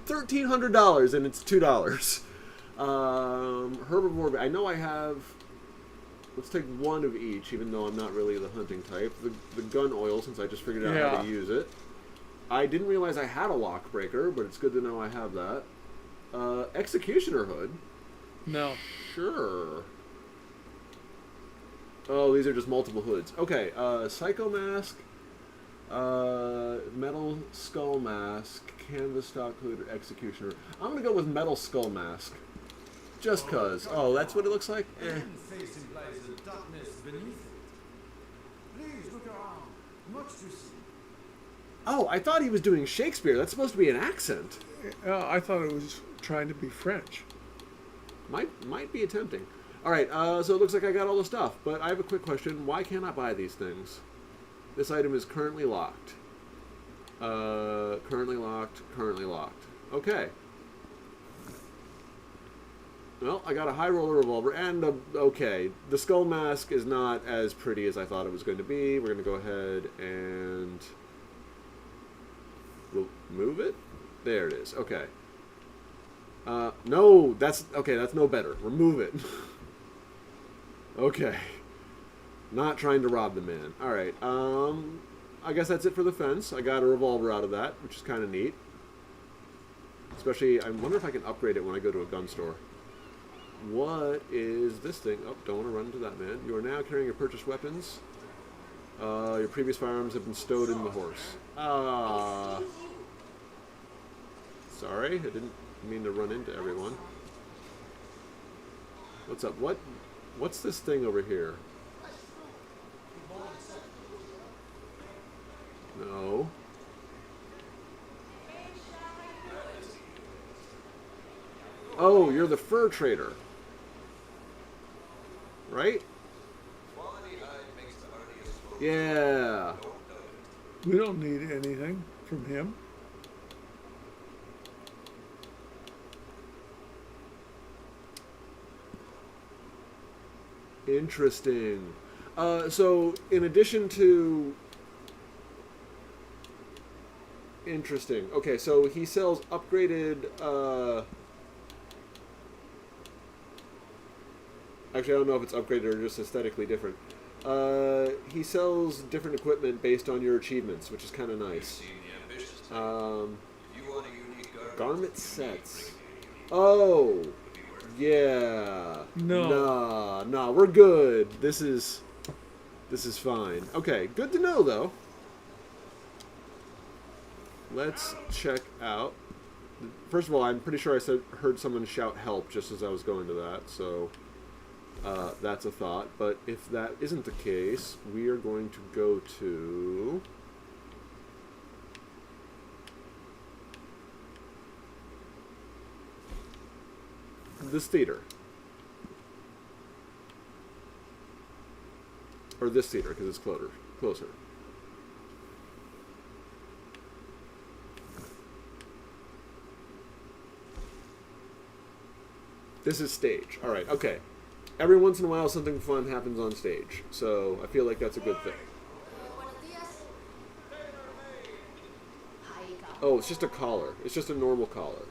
$1,300 and it's $2. Herbivore. I know I have. Let's take 1 of each, even though I'm not really the hunting type. The gun oil, since I just figured out how Yeah. to use it. I didn't realize I had a lock breaker, but it's good to know I have that. Executioner hood. No. Sure. Oh, these are just multiple hoods. Okay, Psycho Mask, Metal Skull Mask, Canvas Stock Hood, or Executioner. I'm gonna go with Metal Skull Mask. Just cause. Oh, that's what it looks like? Eh. face implies a darkness beneath it. Please look around. Much to see. Oh, I thought he was doing Shakespeare. That's supposed to be an accent. I thought it was trying to be French. Might be attempting. All right, so it looks like I got all the stuff, but I have a quick question. Why can't I buy these things? This item is currently locked. Currently locked, currently locked. Okay. Well, I got a high roller revolver and okay. The skull mask is not as pretty as I thought it was going to be. We're going to go ahead and remove it. There it is. Okay. No, that's okay. That's no better. Remove it. Okay. Not trying to rob the man. All right. I guess that's it for the fence. I got a revolver out of that, which is kind of neat. Especially, I wonder if I can upgrade it when I go to a gun store. What is this thing? Oh, don't want to run into that man. You are now carrying your purchased weapons. Your previous firearms have been stowed in the horse. Sorry, I didn't mean to run into everyone. What's up? What's this thing over here? No. Oh, you're the fur trader. Right? Yeah. We don't need anything from him. Interesting. So, in addition to... Interesting. Okay, so he sells upgraded... Actually, I don't know if it's upgraded or just aesthetically different. He sells different equipment based on your achievements, which is kind of nice. Garment sets. Oh, yeah. No. Nah, we're good. This is fine. Okay, good to know though. Let's check out. First of all, I'm pretty sure I heard someone shout help just as I was going to that, so that's a thought. But if that isn't the case, we are going to go to this theater. Or this theater, because it's closer. This is stage. All right, okay. Every once in a while, something fun happens on stage. So I feel like that's a good thing. Oh, it's just a collar. It's just a normal collar.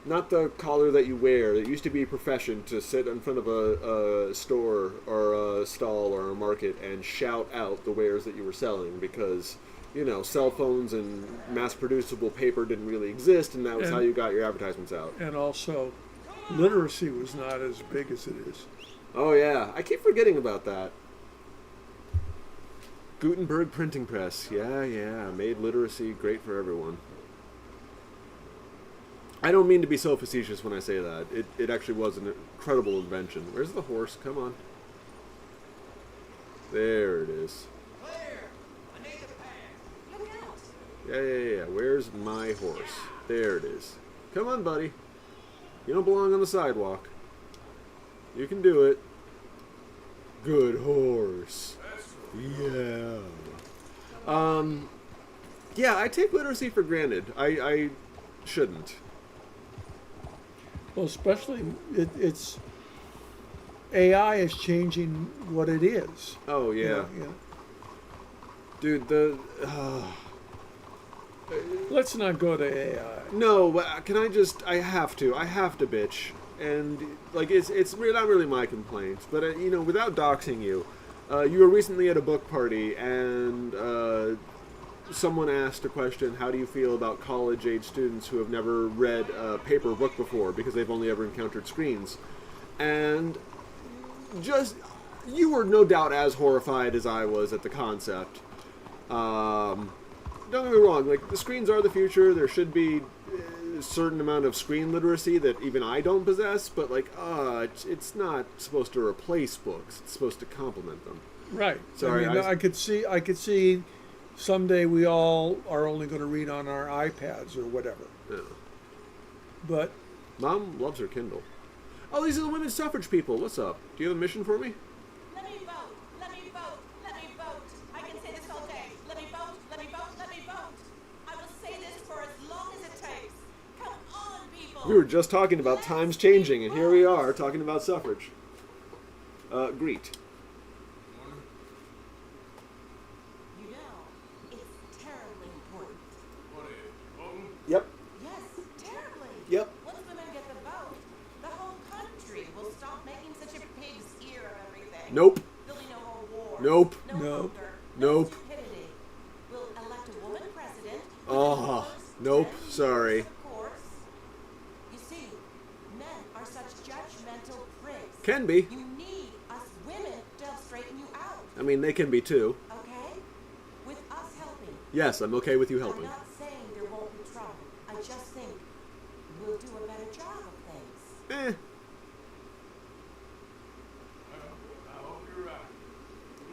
Not the collar that you wear. It used to be a profession to sit in front of a store or a stall or a market and shout out the wares that you were selling because, you know, cell phones and mass-producible paper didn't really exist, and that was how you got your advertisements out. And also, literacy was not as big as it is. Oh, yeah. I keep forgetting about that. Gutenberg printing press. Yeah. Made literacy great for everyone. I don't mean to be so facetious when I say that. It actually was an incredible invention. Where's the horse? Come on. There it is. Yeah. Where's my horse? There it is. Come on, buddy. You don't belong on the sidewalk. You can do it. Good horse. Yeah. Yeah, I take literacy for granted. I shouldn't. Well, especially it's AI is changing what it is. Oh, yeah. You know, yeah. Dude, Let's not go to AI. No, but I have to bitch. And, like, it's not really my complaints, but, you know, without doxing you, you were recently at a book party, and someone asked a question, how do you feel about college-age students who have never read a paper book before because they've only ever encountered screens? And you were no doubt as horrified as I was at the concept. Don't get me wrong, like, the screens are the future. There should be a certain amount of screen literacy that even I don't possess, but, like, it's not supposed to replace books. It's supposed to complement them. Right. Sorry, I mean, I could see someday we all are only going to read on our iPads or whatever. Yeah. But Mom loves her Kindle. Oh, these are the women's suffrage people. What's up? Do you have a mission for me? Let me vote. Let me vote. Let me vote. I can say this all day. Let me vote. Let me vote. Let me vote. I will say this for as long as it takes. Come on, people. We were just talking about times changing, and here we are talking about suffrage. Greet. You know, it's terribly important. What is voting? Yep. Yes, terribly. Yep. Once women get the vote, the whole country will stop making such a pig's ear of everything. Nope. There'll be no more war. Nope. No Nope. hunger. Nope. No stupidity. We'll elect a woman president. Oh, nope. Sorry. Of course. You see, men are such judgmental prigs. Can be. You need us women to help straighten you out, I mean, they can be too. okay? With us helping. Yes, I'm okay with you I'm helping. not saying there won't be trouble. I just think we'll do a better job of things. Eh. I hope you're right.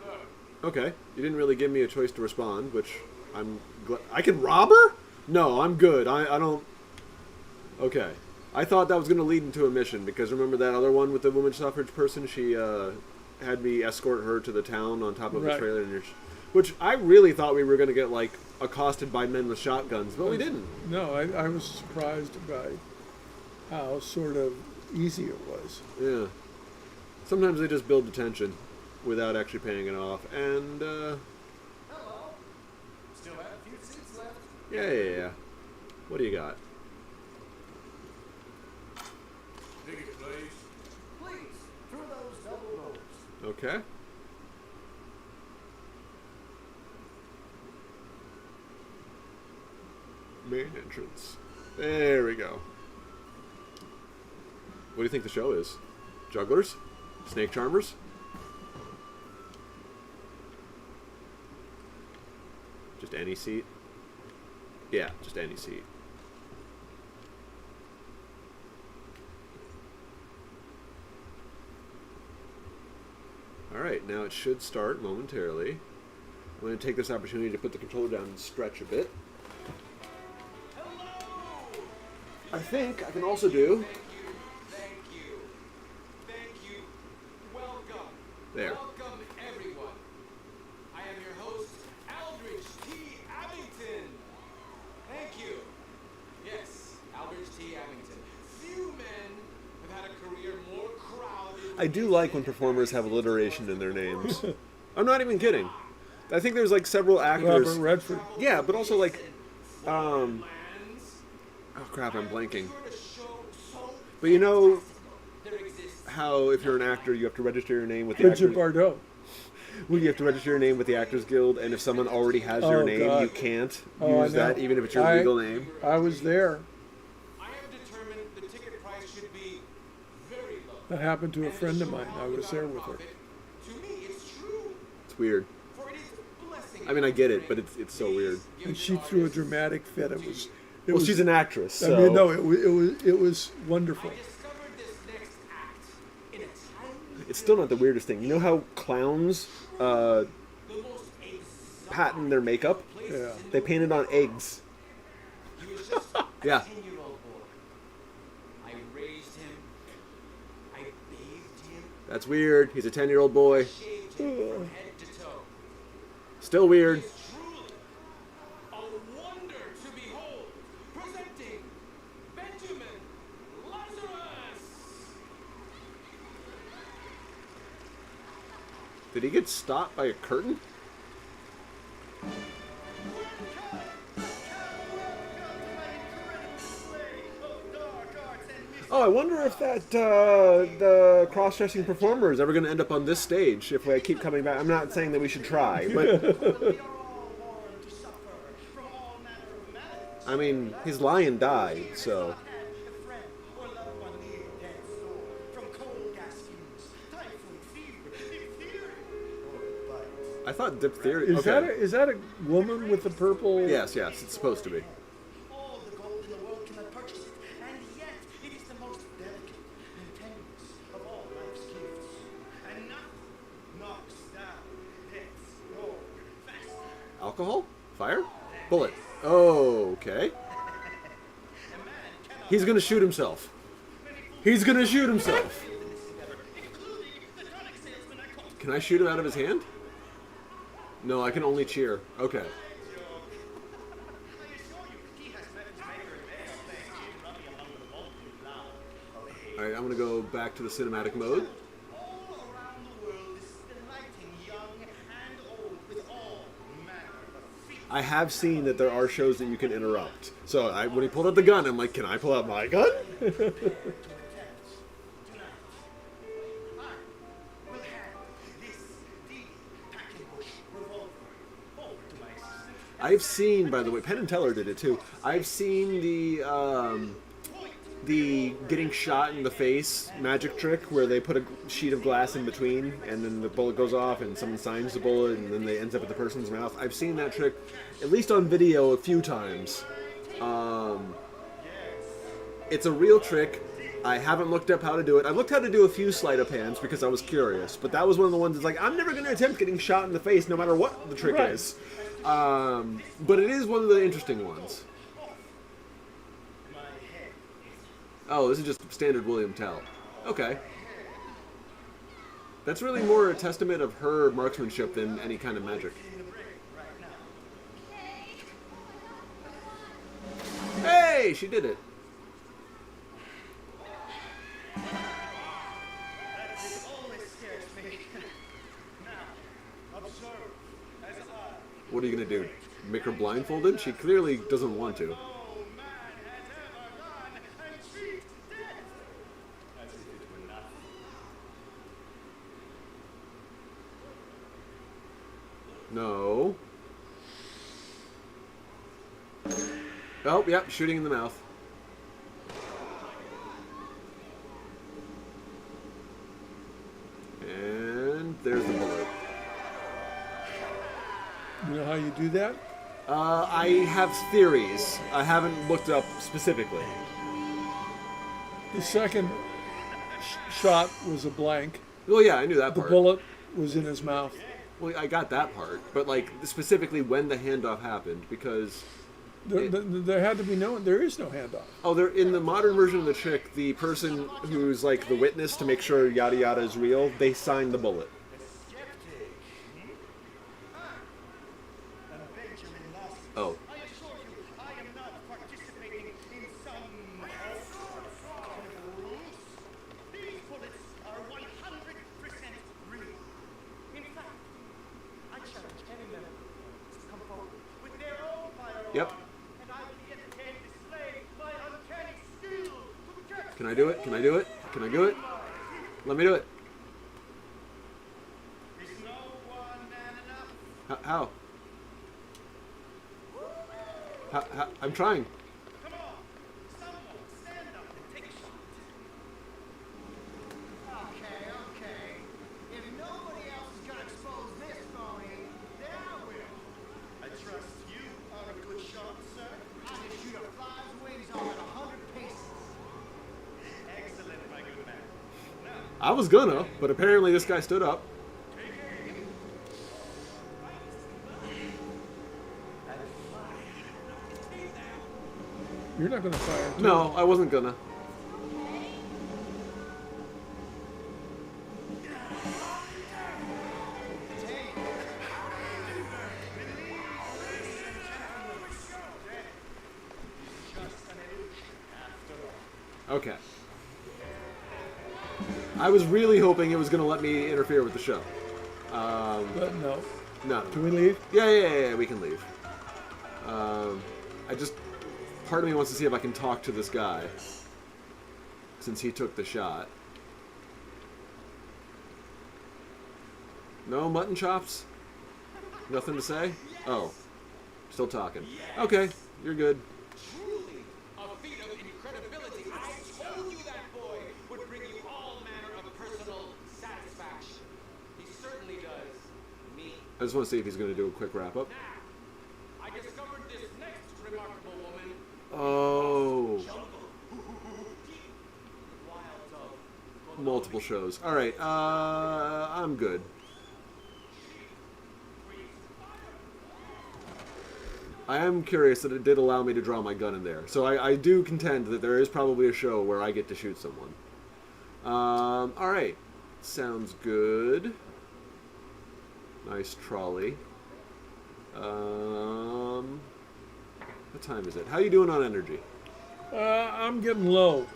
Good luck. Okay. You didn't really give me a choice to respond, which I'm glad. I can rob her? No, I'm good. I don't. Okay. I thought that was going to lead into a mission, because remember that other one with the women's suffrage person? She had me escort her to the town on top of a Right. trailer, which I really thought we were going to get, like, accosted by men with shotguns, but we didn't. no, I was surprised by how sort of easy it was. Yeah. Sometimes they just build the tension without actually paying it off, and, Hello. Still have a few seats left. yeah. What do you got? Ticket, please. Please, through those double doors. Okay. Main entrance. There we go. What do you think the show is? Jugglers? Snake charmers? Just any seat? Yeah, just any seat. Alright, now it should start momentarily. I'm going to take this opportunity to put the controller down and stretch a bit. I think I can also do... Thank you. Welcome I do like when performers have alliteration in their names. I'm not even kidding. I think there's like several actors. Robert Redford. Yeah, but also like, oh crap, I'm blanking. But you know how if you're an actor, you have to register your name with the Bridget actors. Bardot. Well, you have to register your name with the Actors Guild, and if someone already has your Oh, name, God. you can't Oh, use I know. that, even if it's your legal name. I was there. I have determined the ticket price should be very low. That happened to a friend of mine. I was there with her. To me, it's true. It's weird. For it is a blessing. I mean, I get it, but it's so weird. And she threw a dramatic fit. It Well, was, she's an actress, so... I mean, no, it was wonderful. I discovered this next act in a tiny, It's still not the weirdest thing. You know how clowns the most exotic patent their makeup? places Yeah. in They paint it on eggs. He was just a Yeah. 10-year-old boy. I raised him. I bathed him. That's weird. He's a 10-year-old boy. Shaved him from head to toe. Still weird. He is truly a wonder to behold. Presenting Benjamin Lazarus. Did he get stopped by a curtain? Oh, I wonder if that the cross-dressing performer is ever going to end up on this stage if I keep coming back. I'm not saying that we should try, but I mean, his lion died, so I thought diphtheria. Is that a woman with the purple? Yes, it's supposed to be. All the gold in the world cannot purchase it, and yet it is the most delicate and tenuous of all life's gifts. And nothing knocks down death's door faster. Alcohol? Fire? Bullet. Okay. He's gonna shoot himself. He's gonna shoot himself. Can I shoot him out of his hand? No, I can only cheer. Okay. Alright, I'm gonna go back to the cinematic mode. All around the world is delighting young and old with all manner of feats. I have seen that there are shows that you can interrupt. So when he pulled out the gun, I'm like, can I pull out my gun? I've seen, by the way, Penn and Teller did it too. I've seen the getting shot in the face magic trick where they put a sheet of glass in between and then the bullet goes off and someone signs the bullet and then they ends up at the person's mouth. I've seen that trick at least on video a few times. It's a real trick. I haven't looked up how to do it. I've looked how to do a few sleight of hands because I was curious, but that was one of the ones that's like, I'm never going to attempt getting shot in the face no matter what the trick is. But it is one of the interesting ones. Oh, this is just standard William Tell. Okay. That's really more a testament of her marksmanship than any kind of magic. Hey, she did it. What are you going to do? Make her blindfolded? She clearly doesn't want to. No. Oh, yep, shooting in the mouth. And there's the bullet. You know how you do that? I have theories. I haven't looked up specifically. The second shot was a blank. Well, yeah, I knew that The part. bullet was in his mouth. Well, I got that part, but like specifically when the handoff happened, because There had to be there is no handoff. oh, they're in the modern version of the trick. The person who's like the witness to make sure yada yada is real, they sign the bullet. Oh. I assure you, I am not participating in some rules. These bullets are 100% Can I do it? Can I do it? Can I do it? Let me do it. Is no one man enough? How? I'm trying. Come on, someone stand up and take a shot. Okay. If nobody else is gonna expose this phony, then I will. I trust you are a good shot, sir. I can shoot a fly's wings off at 100 paces. Excellent, my good man. Now, I was gonna, but apparently this guy stood up. You're not going to fire. No, I wasn't gonna. Okay. I was really hoping it was going to let me interfere with the show. But no. No. Can we leave? Yeah, we can leave. Part of me wants to see if I can talk to this guy, since he took the shot. No mutton chops? Nothing to say? Oh. Still talking. Okay, you're good. Truly, a feat of incredibility. I told you that boy would bring you all manner of personal satisfaction. He certainly does. Me. I just want to see if he's going to do a quick wrap-up. Now, I discovered this next remarkable woman. Oh. Jungle. Wilds of Multiple shows. Alright, I'm good. I am curious that it did allow me to draw my gun in there. So I do contend that there is probably a show where I get to shoot someone. Alright. Sounds good. Nice trolley. What time is it? How you doing on energy? I'm getting low.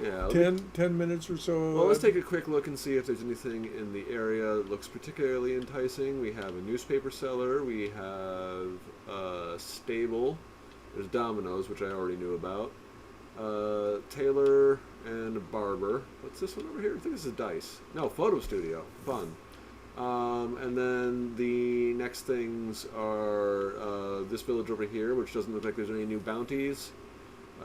Yeah. 10 minutes or so. Well, let's take a quick look and see if there's anything in the area that looks particularly enticing. We have a newspaper seller. We have a stable. There's Domino's, which I already knew about. Tailor and a barber. What's this one over here? I think this is Dice. No, photo studio. Fun. And then the next things are this village over here, which doesn't look like there's any new bounties.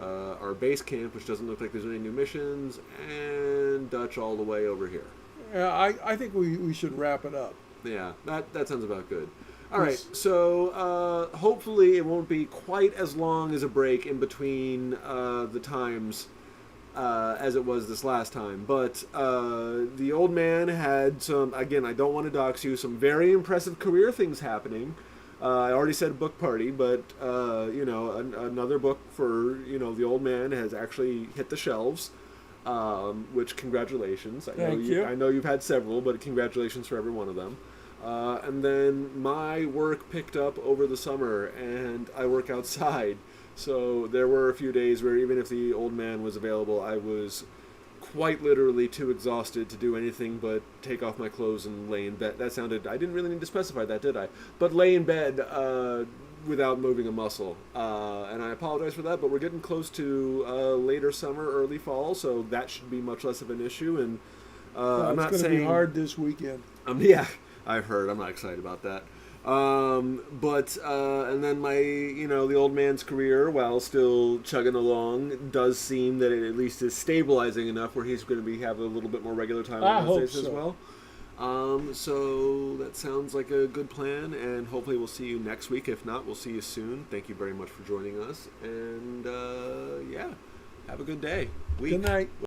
Our base camp, which doesn't look like there's any new missions, and Dutch all the way over here. Yeah, I think we should wrap it up. Yeah, that sounds about good. All right, so hopefully it won't be quite as long as a break in between the times as it was this last time. But the old man had some, again, I don't want to dox you, some very impressive career things happening. I already said book party, but another book for the old man has actually hit the shelves. Which congratulations! Thank you. I know you've had several, but congratulations for every one of them. And then my work picked up over the summer, and I work outside, so there were a few days where even if the old man was available, I was quite literally too exhausted to do anything but take off my clothes and lay in bed. That sounded, I didn't really need to specify that, did I? But lay in bed without moving a muscle. And I apologize for that, but we're getting close to later summer, early fall, so that should be much less of an issue. And I'm not saying... It's going to be hard this weekend. Yeah, I've heard. I'm not excited about that. And then my, the old man's career, while still chugging along, does seem that it at least is stabilizing enough where he's going to have a little bit more regular time on Wednesdays as well. So that sounds like a good plan, and hopefully we'll see you next week. If not, we'll see you soon. Thank you very much for joining us, and yeah, have a good day. Good night.